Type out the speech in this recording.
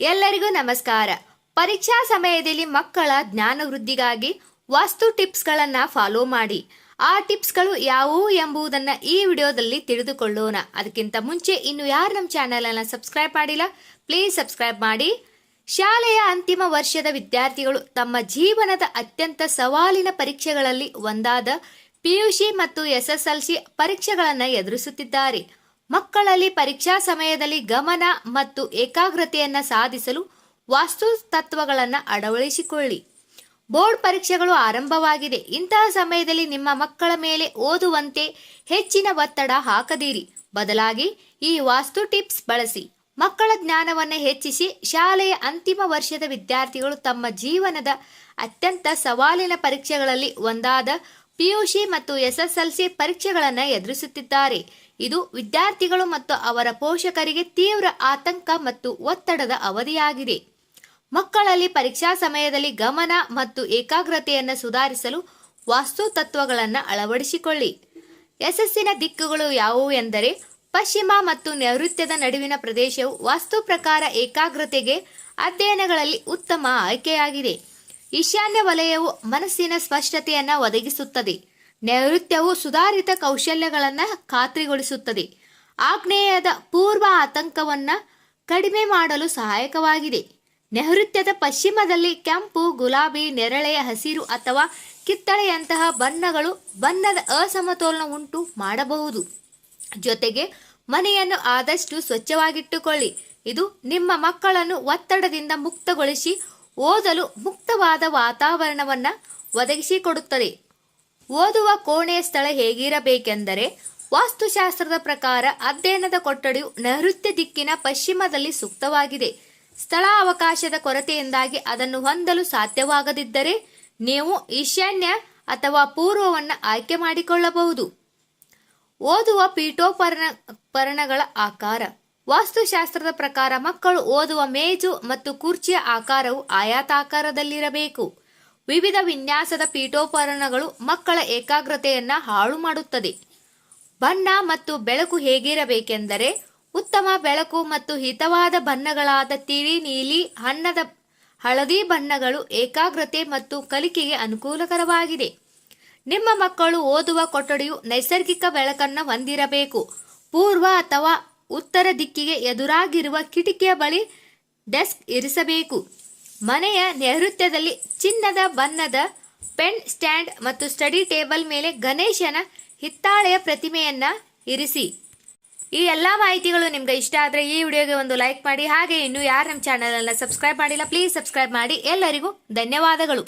ಎಲ್ಲರಿಗೂ ನಮಸ್ಕಾರ. ಪರೀಕ್ಷಾ ಸಮಯದಲ್ಲಿ ಮಕ್ಕಳ ಜ್ಞಾನ ವೃದ್ಧಿಗಾಗಿ ವಾಸ್ತು ಟಿಪ್ಸ್ಗಳನ್ನು ಫಾಲೋ ಮಾಡಿ. ಆ ಟಿಪ್ಸ್ಗಳು ಯಾವುವು ಎಂಬುದನ್ನು ಈ ವಿಡಿಯೋದಲ್ಲಿ ತಿಳಿದುಕೊಳ್ಳೋಣ. ಅದಕ್ಕಿಂತ ಮುಂಚೆ ಇನ್ನು ಯಾರು ನಮ್ಮ ಚಾನೆಲನ್ನು ಸಬ್ಸ್ಕ್ರೈಬ್ ಮಾಡಿಲ್ಲ, ಪ್ಲೀಸ್ ಸಬ್ಸ್ಕ್ರೈಬ್ ಮಾಡಿ. ಶಾಲೆಯ ಅಂತಿಮ ವರ್ಷದ ವಿದ್ಯಾರ್ಥಿಗಳು ತಮ್ಮ ಜೀವನದ ಅತ್ಯಂತ ಸವಾಲಿನ ಪರೀಕ್ಷೆಗಳಲ್ಲಿ ಒಂದಾದ PUC ಮತ್ತು SSLC ಪರೀಕ್ಷೆಗಳನ್ನು ಎದುರಿಸುತ್ತಿದ್ದಾರೆ. ಮಕ್ಕಳಲ್ಲಿ ಪರೀಕ್ಷಾ ಸಮಯದಲ್ಲಿ ಗಮನ ಮತ್ತು ಏಕಾಗ್ರತೆಯನ್ನು ಸಾಧಿಸಲು ವಾಸ್ತು ತತ್ವಗಳನ್ನು ಅಳವಡಿಸಿಕೊಳ್ಳಿ. ಬೋರ್ಡ್ ಪರೀಕ್ಷೆಗಳು ಆರಂಭವಾಗಿದೆ. ಇಂತಹ ಸಮಯದಲ್ಲಿ ನಿಮ್ಮ ಮಕ್ಕಳ ಮೇಲೆ ಓದುವಂತೆ ಹೆಚ್ಚಿನ ಒತ್ತಡ ಹಾಕದಿರಿ. ಬದಲಾಗಿ ಈ ವಾಸ್ತು ಟಿಪ್ಸ್ ಬಳಸಿ ಮಕ್ಕಳ ಜ್ಞಾನವನ್ನು ಹೆಚ್ಚಿಸಿ. ಶಾಲೆಯ ಅಂತಿಮ ವರ್ಷದ ವಿದ್ಯಾರ್ಥಿಗಳು ತಮ್ಮ ಜೀವನದ ಅತ್ಯಂತ ಸವಾಲಿನ ಪರೀಕ್ಷೆಗಳಲ್ಲಿ ಒಂದಾದ PUC ಮತ್ತು SSLC ಪರೀಕ್ಷೆಗಳನ್ನು ಎದುರಿಸುತ್ತಿದ್ದಾರೆ. ಇದು ವಿದ್ಯಾರ್ಥಿಗಳು ಮತ್ತು ಅವರ ಪೋಷಕರಿಗೆ ತೀವ್ರ ಆತಂಕ ಮತ್ತು ಒತ್ತಡದ ಅವಧಿಯಾಗಿದೆ. ಮಕ್ಕಳಲ್ಲಿ ಪರೀಕ್ಷಾ ಸಮಯದಲ್ಲಿ ಗಮನ ಮತ್ತು ಏಕಾಗ್ರತೆಯನ್ನು ಸುಧಾರಿಸಲು ವಾಸ್ತು ತತ್ವಗಳನ್ನು ಅಳವಡಿಸಿಕೊಳ್ಳಿ. ಯಶಸ್ಸಿನ ದಿಕ್ಕುಗಳು ಯಾವುವು ಎಂದರೆ, ಪಶ್ಚಿಮ ಮತ್ತು ನೈಋತ್ಯದ ನಡುವಿನ ಪ್ರದೇಶವು ವಾಸ್ತು ಪ್ರಕಾರ ಏಕಾಗ್ರತೆಗೆ ಅಧ್ಯಯನಗಳಲ್ಲಿ ಉತ್ತಮ ಆಯ್ಕೆಯಾಗಿದೆ. ಈಶಾನ್ಯ ವಲಯವು ಮನಸ್ಸಿನ ಸ್ಪಷ್ಟತೆಯನ್ನು ಒದಗಿಸುತ್ತದೆ. ನೈಋತ್ಯವು ಸುಧಾರಿತ ಕೌಶಲ್ಯಗಳನ್ನು ಖಾತ್ರಿಗೊಳಿಸುತ್ತದೆ. ಆಗ್ನೇಯದ ಪೂರ್ವ ಆತಂಕವನ್ನು ಕಡಿಮೆ ಮಾಡಲು ಸಹಾಯಕವಾಗಿದೆ. ನೈಋತ್ಯದ ಪಶ್ಚಿಮದಲ್ಲಿ ಕೆಂಪು, ಗುಲಾಬಿ, ನೇರಳೆ, ಹಸಿರು ಅಥವಾ ಕಿತ್ತಳೆಯಂತಹ ಬಣ್ಣಗಳು ಬಣ್ಣದ ಅಸಮತೋಲನ ಉಂಟು ಮಾಡಬಹುದು. ಜೊತೆಗೆ ಮನೆಯನ್ನು ಆದಷ್ಟು ಸ್ವಚ್ಛವಾಗಿಟ್ಟುಕೊಳ್ಳಿ. ಇದು ನಿಮ್ಮ ಮಕ್ಕಳನ್ನು ಒತ್ತಡದಿಂದ ಮುಕ್ತಗೊಳಿಸಿ ಓದಲು ಮುಕ್ತವಾದ ವಾತಾವರಣವನ್ನು ಒದಗಿಸಿಕೊಡುತ್ತದೆ. ಓದುವ ಕೋಣೆಯ ಸ್ಥಳ ಹೇಗಿರಬೇಕೆಂದರೆ, ವಾಸ್ತುಶಾಸ್ತ್ರದ ಪ್ರಕಾರ ಅಧ್ಯಯನದ ಕೊಠಡಿಯು ನೈಋತ್ಯ ದಿಕ್ಕಿನ ಪಶ್ಚಿಮದಲ್ಲಿ ಸೂಕ್ತವಾಗಿದೆ. ಸ್ಥಳಾವಕಾಶದ ಕೊರತೆಯಿಂದಾಗಿ ಅದನ್ನು ಹೊಂದಲು ಸಾಧ್ಯವಾಗದಿದ್ದರೆ ನೀವು ಈಶಾನ್ಯ ಅಥವಾ ಪೂರ್ವವನ್ನು ಆಯ್ಕೆ ಮಾಡಿಕೊಳ್ಳಬಹುದು. ಓದುವ ಪೀಠೋಪಕರಣಗಳ ಆಕಾರ. ವಾಸ್ತುಶಾಸ್ತ್ರದ ಪ್ರಕಾರ ಮಕ್ಕಳು ಓದುವ ಮೇಜು ಮತ್ತು ಕುರ್ಚಿಯ ಆಕಾರವು ಆಯತಾಕಾರದಲ್ಲಿರಬೇಕು. ವಿವಿಧ ವಿನ್ಯಾಸದ ಪೀಠೋಪಕರಣಗಳು ಮಕ್ಕಳ ಏಕಾಗ್ರತೆಯನ್ನು ಹಾಳು ಮಾಡುತ್ತದೆ. ಬಣ್ಣ ಮತ್ತು ಬೆಳಕು ಹೇಗಿರಬೇಕೆಂದರೆ, ಉತ್ತಮ ಬೆಳಕು ಮತ್ತು ಹಿತವಾದ ಬಣ್ಣಗಳಾದ ತಿಳಿ ನೀಲಿ, ಹಳದಿ ಬಣ್ಣಗಳು ಏಕಾಗ್ರತೆ ಮತ್ತು ಕಲಿಕೆಗೆ ಅನುಕೂಲಕರವಾಗಿದೆ. ನಿಮ್ಮ ಮಕ್ಕಳು ಓದುವ ಕೊಠಡಿಯು ನೈಸರ್ಗಿಕ ಬೆಳಕನ್ನು ಹೊಂದಿರಬೇಕು. ಪೂರ್ವ ಅಥವಾ ಉತ್ತರ ದಿಕ್ಕಿಗೆ ಎದುರಾಗಿರುವ ಕಿಟಕಿಯ ಬಳಿ ಡೆಸ್ಕ್ ಇರಿಸಬೇಕು. ಮನೆಯ ನೈಋತ್ಯದಲ್ಲಿ ಚಿನ್ನದ ಬಣ್ಣದ ಪೆನ್ ಸ್ಟ್ಯಾಂಡ್ ಮತ್ತು ಸ್ಟಡಿ ಟೇಬಲ್ ಮೇಲೆ ಗಣೇಶನ ಹಿತ್ತಾಳೆಯ ಪ್ರತಿಮೆಯನ್ನ ಇರಿಸಿ. ಈ ಎಲ್ಲ ಮಾಹಿತಿಗಳು ನಿಮ್ಗೆ ಇಷ್ಟ ಆದರೆ ಈ ವಿಡಿಯೋಗೆ ಒಂದು ಲೈಕ್ ಮಾಡಿ. ಹಾಗೆ ಇನ್ನು ಯಾರು ನಮ್ಮ ಚಾನಲ್ ಅನ್ನು ಸಬ್ಸ್ಕ್ರೈಬ್ ಮಾಡಿಲ್ಲ, ಪ್ಲೀಸ್ ಸಬ್ಸ್ಕ್ರೈಬ್ ಮಾಡಿ. ಎಲ್ಲರಿಗೂ ಧನ್ಯವಾದಗಳು.